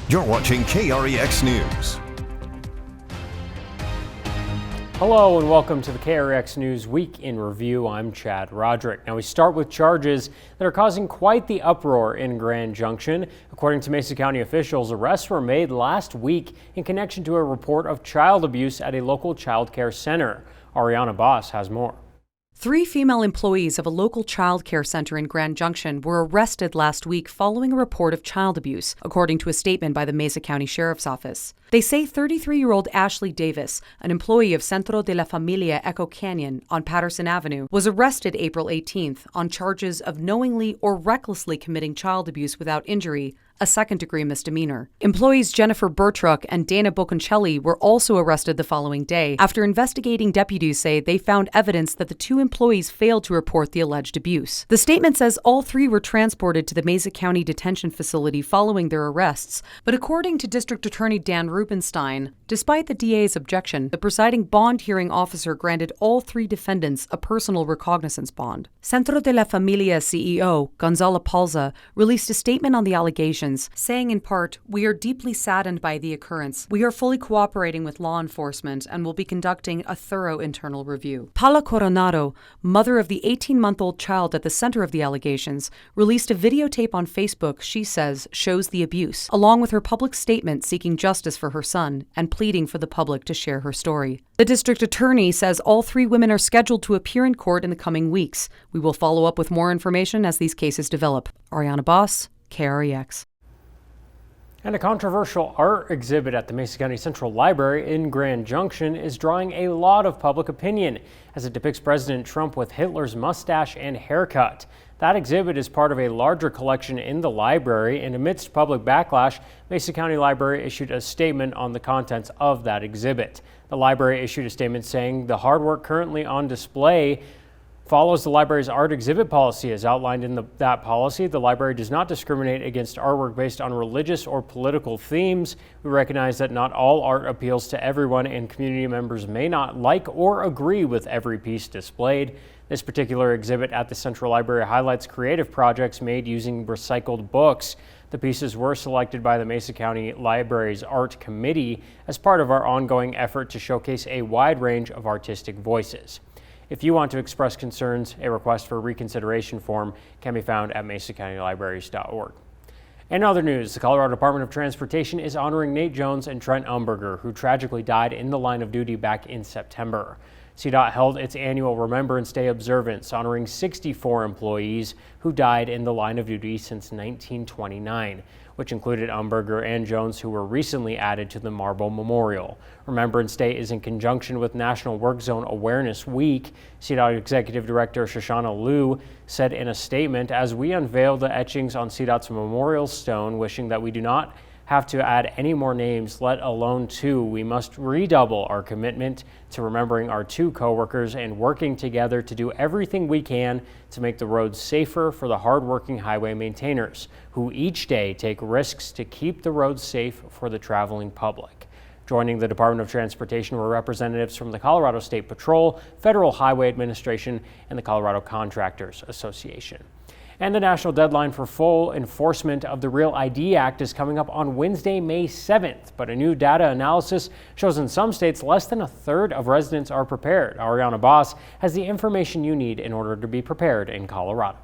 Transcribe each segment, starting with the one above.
You're watching KREX News. Hello and welcome to the KREX News Week in Review. I'm Chad Roderick. Now we start with charges that are causing quite the uproar in Grand Junction. According to Mesa County officials, arrests were made last week in connection to a report of child abuse at a local child care center. Ariana Boss has more. 3 female employees of a local child care center in Grand Junction were arrested last week following a report of child abuse, according to a statement by the Mesa County Sheriff's Office. They say 33-year-old Ashley Davis, an employee of Centro de la Familia Echo Canyon on Patterson Avenue, was arrested April 18th on charges of knowingly or recklessly committing child abuse without injury, a second-degree misdemeanor. Employees Jennifer Bertruck and Dana Bocconcelli were also arrested the following day after investigating deputies say they found evidence that the 2 employees failed to report the alleged abuse. The statement says all 3 were transported to the Mesa County Detention Facility following their arrests, but according to District Attorney Dan Rubenstein, despite the DA's objection, the presiding bond hearing officer granted all 3 defendants a personal recognizance bond. Centro de la Familia CEO, Gonzalo Palza, released a statement on the allegations, saying in part, "We are deeply saddened by the occurrence. We are fully cooperating with law enforcement and will be conducting a thorough internal review." Paula Coronado, mother of the 18-month-old child at the center of the allegations, released a videotape on Facebook she says shows the abuse, along with her public statement seeking justice for her son and pleading for the public to share her story. The district attorney says all 3 women are scheduled to appear in court in the coming weeks. We will follow up with more information as these cases develop. Ariana Boss, KREX. And a controversial art exhibit at the Mesa County Central Library in Grand Junction is drawing a lot of public opinion as it depicts President Trump with Hitler's mustache and haircut. That exhibit is part of a larger collection in the library, and amidst public backlash, Mesa County Library issued a statement on the contents of that exhibit. The library issued a statement saying the hard work currently on display follows the library's art exhibit policy. As outlined in that policy, the library does not discriminate against artwork based on religious or political themes. We recognize that not all art appeals to everyone, and community members may not like or agree with every piece displayed. This particular exhibit at the Central Library highlights creative projects made using recycled books. The pieces were selected by the Mesa County Library's Art Committee as part of our ongoing effort to showcase a wide range of artistic voices. If you want to express concerns, a request for reconsideration form can be found at mesacountylibraries.org. In other news, the Colorado Department of Transportation is honoring Nate Jones and Trent Umberger, who tragically died in the line of duty back in September. CDOT held its annual Remembrance Day observance, honoring 64 employees who died in the line of duty since 1929, which included Umberger and Jones, who were recently added to the Marble Memorial. Remembrance Day is in conjunction with National Work Zone Awareness Week. CDOT Executive Director Shoshana Liu said in a statement, "As we unveil the etchings on CDOT's memorial stone, wishing that we do not have to add any more names, let alone 2. We must redouble our commitment to remembering our 2 coworkers and working together to do everything we can to make the roads safer for the hardworking highway maintainers, who each day take risks to keep the roads safe for the traveling public." Joining the Department of Transportation were representatives from the Colorado State Patrol, Federal Highway Administration, and the Colorado Contractors Association. And the national deadline for full enforcement of the Real ID Act is coming up on Wednesday, May 7th. But a new data analysis shows in some states less than a third of residents are prepared. Ariana Boss has the information you need in order to be prepared in Colorado.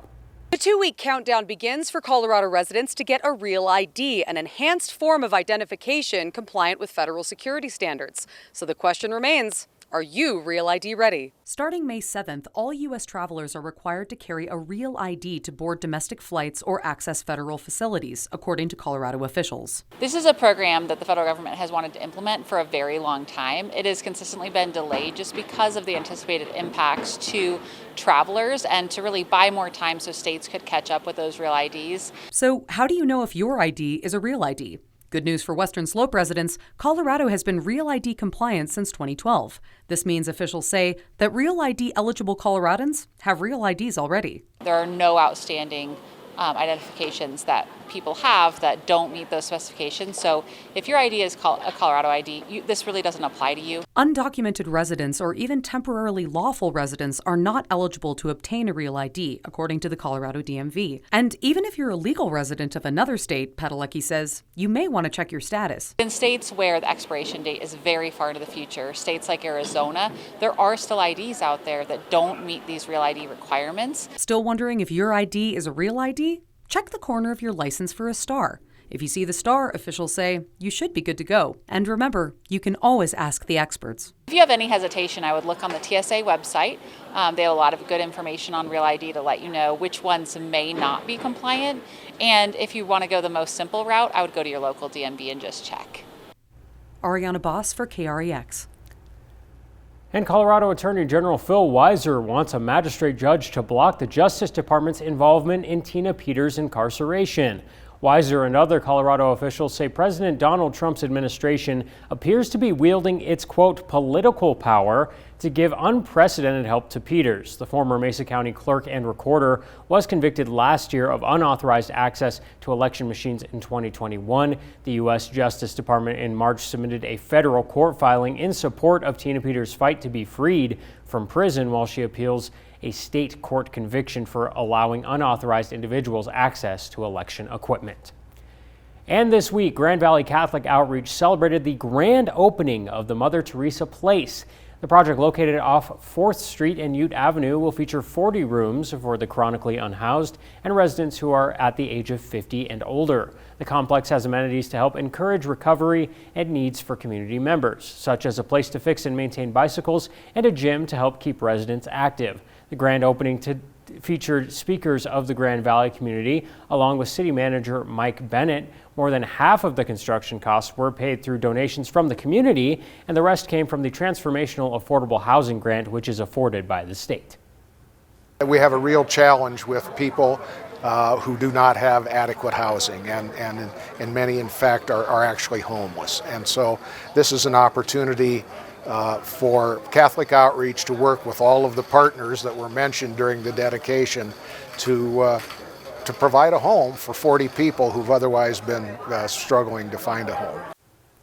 The 2-week countdown begins for Colorado residents to get a Real ID, an enhanced form of identification compliant with federal security standards. So the question remains, are you Real ID ready? Starting May 7th, all U.S. travelers are required to carry a Real ID to board domestic flights or access federal facilities, according to Colorado officials. This is a program that the federal government has wanted to implement for a very long time. It has consistently been delayed just because of the anticipated impacts to travelers and to really buy more time so states could catch up with those Real IDs. So how do you know if your ID is a Real ID? Good news for Western Slope residents, Colorado has been Real ID compliant since 2012. This means officials say that Real ID eligible Coloradans have Real IDs already. There are no outstanding identifications that people have that don't meet those specifications. So if your ID is a Colorado ID, this really doesn't apply to you. Undocumented residents or even temporarily lawful residents are not eligible to obtain a real ID, according to the Colorado DMV. And even if you're a legal resident of another state, Padalecki says, you may want to check your status. In states where the expiration date is very far into the future, states like Arizona, there are still IDs out there that don't meet these real ID requirements. Still wondering if your ID is a real ID? Check the corner of your license for a star. If you see the star, officials say you should be good to go. And remember, you can always ask the experts. If you have any hesitation, I would look on the TSA website. They have a lot of good information on Real ID to let you know which ones may not be compliant. And if you want to go the most simple route, I would go to your local DMV and just check. Ariana Boss for KREX. And Colorado Attorney General Phil Weiser wants a magistrate judge to block the Justice Department's involvement in Tina Peters' incarceration. Weiser and other Colorado officials say President Donald Trump's administration appears to be wielding its, quote, political power to give unprecedented help to Peters. The former Mesa County clerk and recorder was convicted last year of unauthorized access to election machines in 2021. The U.S. Justice Department in March submitted a federal court filing in support of Tina Peters' fight to be freed from prison while she appeals a state court conviction for allowing unauthorized individuals access to election equipment. And this week, Grand Valley Catholic Outreach celebrated the grand opening of the Mother Teresa Place. The project, located off 4th Street and Ute Avenue, will feature 40 rooms for the chronically unhoused and residents who are at the age of 50 and older. The complex has amenities to help encourage recovery and needs for community members, such as a place to fix and maintain bicycles and a gym to help keep residents active. The grand opening featured speakers of the Grand Valley community, along with City Manager Mike Bennett. More than half of the construction costs were paid through donations from the community, and the rest came from the Transformational Affordable Housing Grant, which is afforded by the state. We have a real challenge with people who do not have adequate housing, and many, in fact, are actually homeless. And so this is an opportunity for Catholic Outreach to work with all of the partners that were mentioned during the dedication to provide a home for 40 people who've otherwise been struggling to find a home.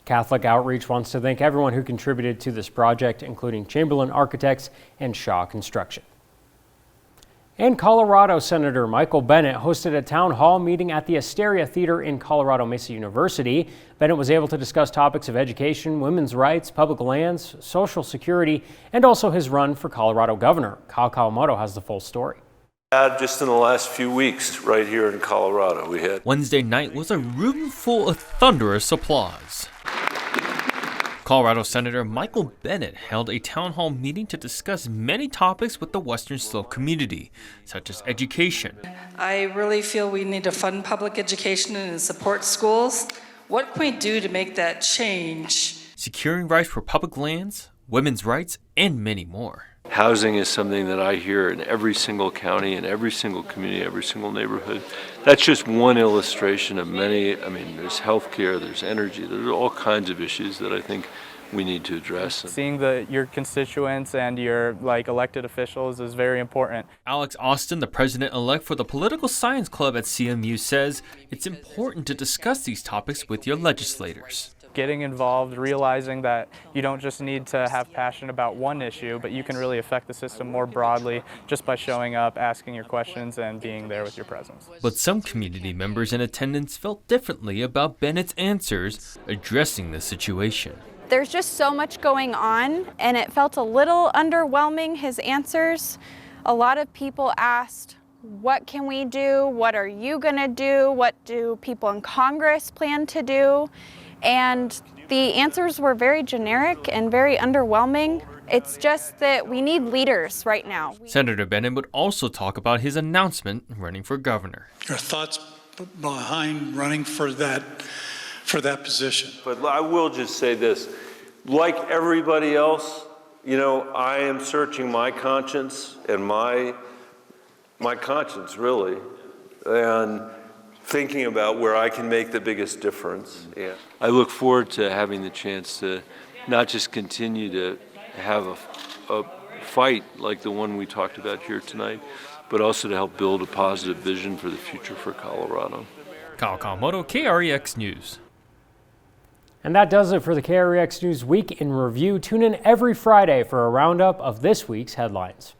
Catholic Outreach wants to thank everyone who contributed to this project, including Chamberlain Architects and Shaw Construction. And Colorado Senator Michael Bennett hosted a town hall meeting at the Asteria Theater in Colorado Mesa University. Bennett was able to discuss topics of education, women's rights, public lands, social security, and also his run for Colorado governor. Kyle Kawamoto has the full story. Just in the last few weeks right here in Colorado, we had Wednesday night was a room full of thunderous applause. Colorado Senator Michael Bennett held a town hall meeting to discuss many topics with the Western Slope community, such as education. I really feel we need to fund public education and support schools. What can we do to make that change? Securing rights for public lands, women's rights, and many more. housing is something that I hear in every single county, in every single community, every single neighborhood. That's just one illustration of many. I mean, there's healthcare, there's energy, there's all kinds of issues that I think we need to address. Seeing your constituents and your elected officials is very important. Alex Austin, the president-elect for the Political Science Club at CMU, says it's important to discuss these topics with your legislators. Getting involved, realizing that you don't just need to have passion about one issue, but you can really affect the system more broadly just by showing up, asking your questions, and being there with your presence. But some community members in attendance felt differently about Bennett's answers addressing the situation. There's just so much going on, and it felt a little underwhelming, his answers. A lot of people asked, what can we do? What are you going to do? What do people in Congress plan to do? And the answers were very generic and very underwhelming. It's just that we need leaders right now. Senator Bennett would also talk about his announcement running for governor. Your thoughts behind running for that position? But I will just say this, like everybody else, I am searching my conscience and my conscience really, and thinking about where I can make the biggest difference. Yeah. I look forward to having the chance to not just continue to have a fight like the one we talked about here tonight, but also to help build a positive vision for the future for Colorado. Kyle Kawamoto, KREX News. And that does it for the KREX News Week in Review. Tune in every Friday for a roundup of this week's headlines.